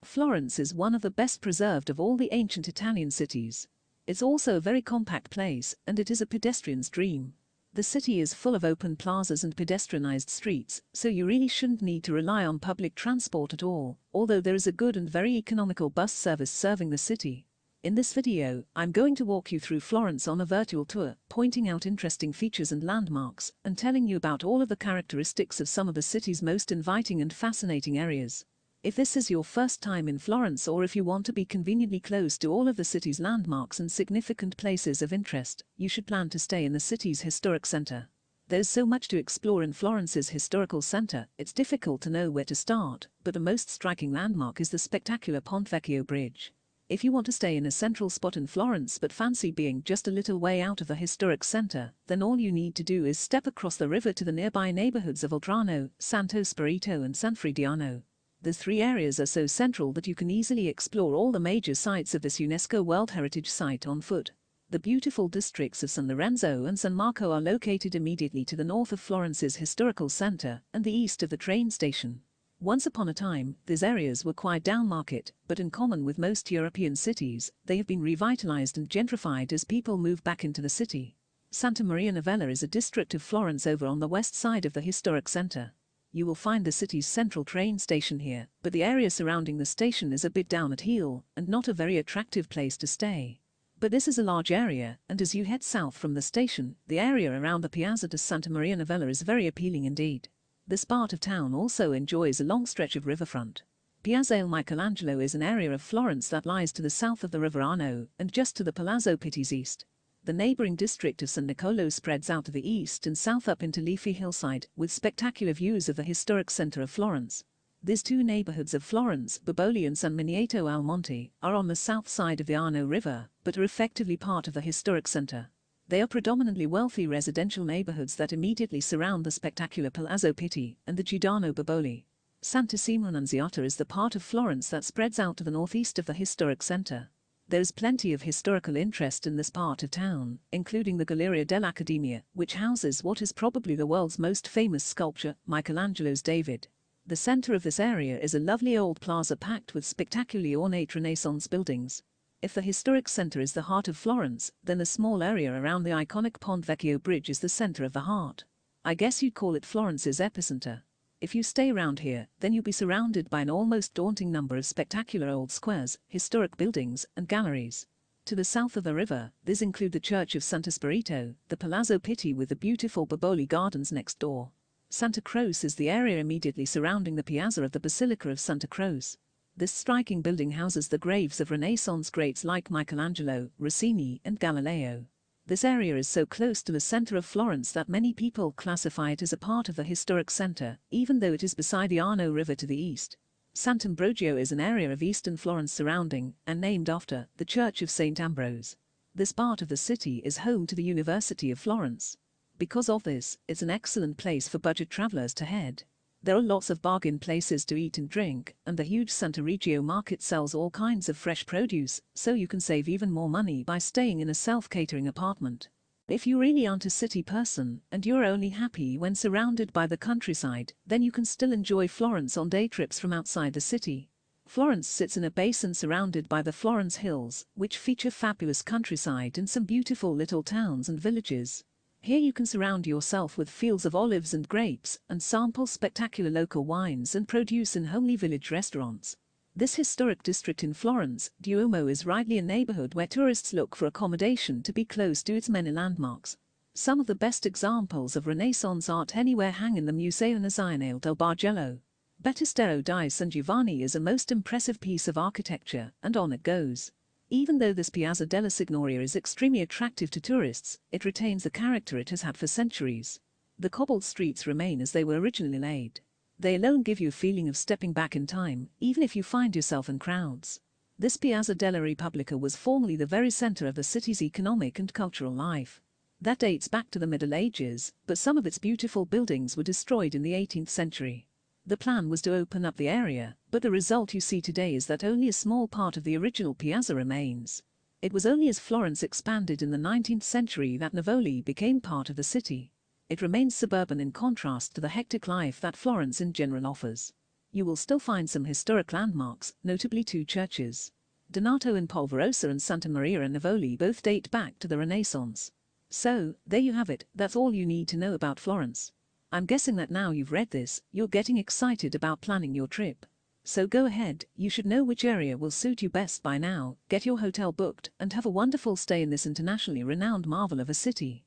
Florence is one of the best preserved of all the ancient Italian cities. It's also a very compact place, and it is a pedestrian's dream. The city is full of open plazas and pedestrianized streets, so you really shouldn't need to rely on public transport at all, although there is a good and very economical bus service serving the city. In this video, I'm going to walk you through Florence on a virtual tour, pointing out interesting features and landmarks, and telling you about all of the characteristics of some of the city's most inviting and fascinating areas. If this is your first time in Florence, or if you want to be conveniently close to all of the city's landmarks and significant places of interest, you should plan to stay in the city's historic center. There's so much to explore in Florence's historical center, it's difficult to know where to start, but the most striking landmark is the spectacular Ponte Vecchio Bridge. If you want to stay in a central spot in Florence but fancy being just a little way out of the historic center, then all you need to do is step across the river to the nearby neighborhoods of Oltrarno, Santo Spirito and San Frediano. The three areas are so central that you can easily explore all the major sites of this UNESCO World Heritage Site on foot. The beautiful districts of San Lorenzo and San Marco are located immediately to the north of Florence's historical center and the east of the train station. Once upon a time, these areas were quite downmarket, but in common with most European cities, they have been revitalized and gentrified as people move back into the city. Santa Maria Novella is a district of Florence over on the west side of the historic center. You will find the city's central train station here, but the area surrounding the station is a bit down at heel, and not a very attractive place to stay. But this is a large area, and as you head south from the station, the area around the Piazza de Santa Maria Novella is very appealing indeed. This part of town also enjoys a long stretch of riverfront. Piazza Michelangelo is an area of Florence that lies to the south of the River Arno, and just to the Palazzo Pitti's east. The neighboring district of San Niccolò spreads out to the east and south up into leafy hillside, with spectacular views of the historic center of Florence. These two neighborhoods of Florence, Boboli and San Miniato al Monte, are on the south side of the Arno River, but are effectively part of the historic center. They are predominantly wealthy residential neighborhoods that immediately surround the spectacular Palazzo Pitti and the Giordano Boboli. Santissima Annunziata is the part of Florence that spreads out to the northeast of the historic center. There is plenty of historical interest in this part of town, including the Galleria dell'Accademia, which houses what is probably the world's most famous sculpture, Michelangelo's David. The center of this area is a lovely old plaza packed with spectacularly ornate Renaissance buildings. If the historic center is the heart of Florence, then the small area around the iconic Ponte Vecchio Bridge is the center of the heart. I guess you'd call it Florence's epicenter. If you stay around here, then you'll be surrounded by an almost daunting number of spectacular old squares, historic buildings, and galleries. To the south of the river, these include the Church of Santo Spirito, the Palazzo Pitti with the beautiful Boboli Gardens next door. Santa Croce is the area immediately surrounding the piazza of the Basilica of Santa Croce. This striking building houses the graves of Renaissance greats like Michelangelo, Rossini, and Galileo. This area is so close to the center of Florence that many people classify it as a part of the historic center, even though it is beside the Arno River to the east. Sant'Ambrogio is an area of eastern Florence surrounding, and named after, the Church of Sant'Ambrogio. This part of the city is home to the University of Florence. Because of this, it's an excellent place for budget travelers to head. There are lots of bargain places to eat and drink, and the huge Santa Reggio market sells all kinds of fresh produce, so you can save even more money by staying in a self-catering apartment. If you really aren't a city person, and you're only happy when surrounded by the countryside, then you can still enjoy Florence on day trips from outside the city. Florence sits in a basin surrounded by the Florence Hills, which feature fabulous countryside and some beautiful little towns and villages. Here you can surround yourself with fields of olives and grapes, and sample spectacular local wines and produce in homely village restaurants. This historic district in Florence, Duomo, is rightly a neighborhood where tourists look for accommodation to be close to its many landmarks. Some of the best examples of Renaissance art anywhere hang in the Museo Nazionale del Bargello. Battistero di San Giovanni is a most impressive piece of architecture, and on it goes. Even though this Piazza della Signoria is extremely attractive to tourists, it retains the character it has had for centuries. The cobbled streets remain as they were originally laid. They alone give you a feeling of stepping back in time, even if you find yourself in crowds. This Piazza della Repubblica was formerly the very center of the city's economic and cultural life. That dates back to the Middle Ages, but some of its beautiful buildings were destroyed in the 18th century. The plan was to open up the area, but the result you see today is that only a small part of the original piazza remains. It was only as Florence expanded in the 19th century that Navoli became part of the city. It remains suburban in contrast to the hectic life that Florence in general offers. you will still find some historic landmarks, notably two churches. Donato in Polverosa and Santa Maria Novella both date back to the Renaissance. So, there you have it, that's all you need to know about Florence. I'm guessing that now you've read this, you're getting excited about planning your trip. So go ahead, you should know which area will suit you best by now, get your hotel booked, and have a wonderful stay in this internationally renowned marvel of a city.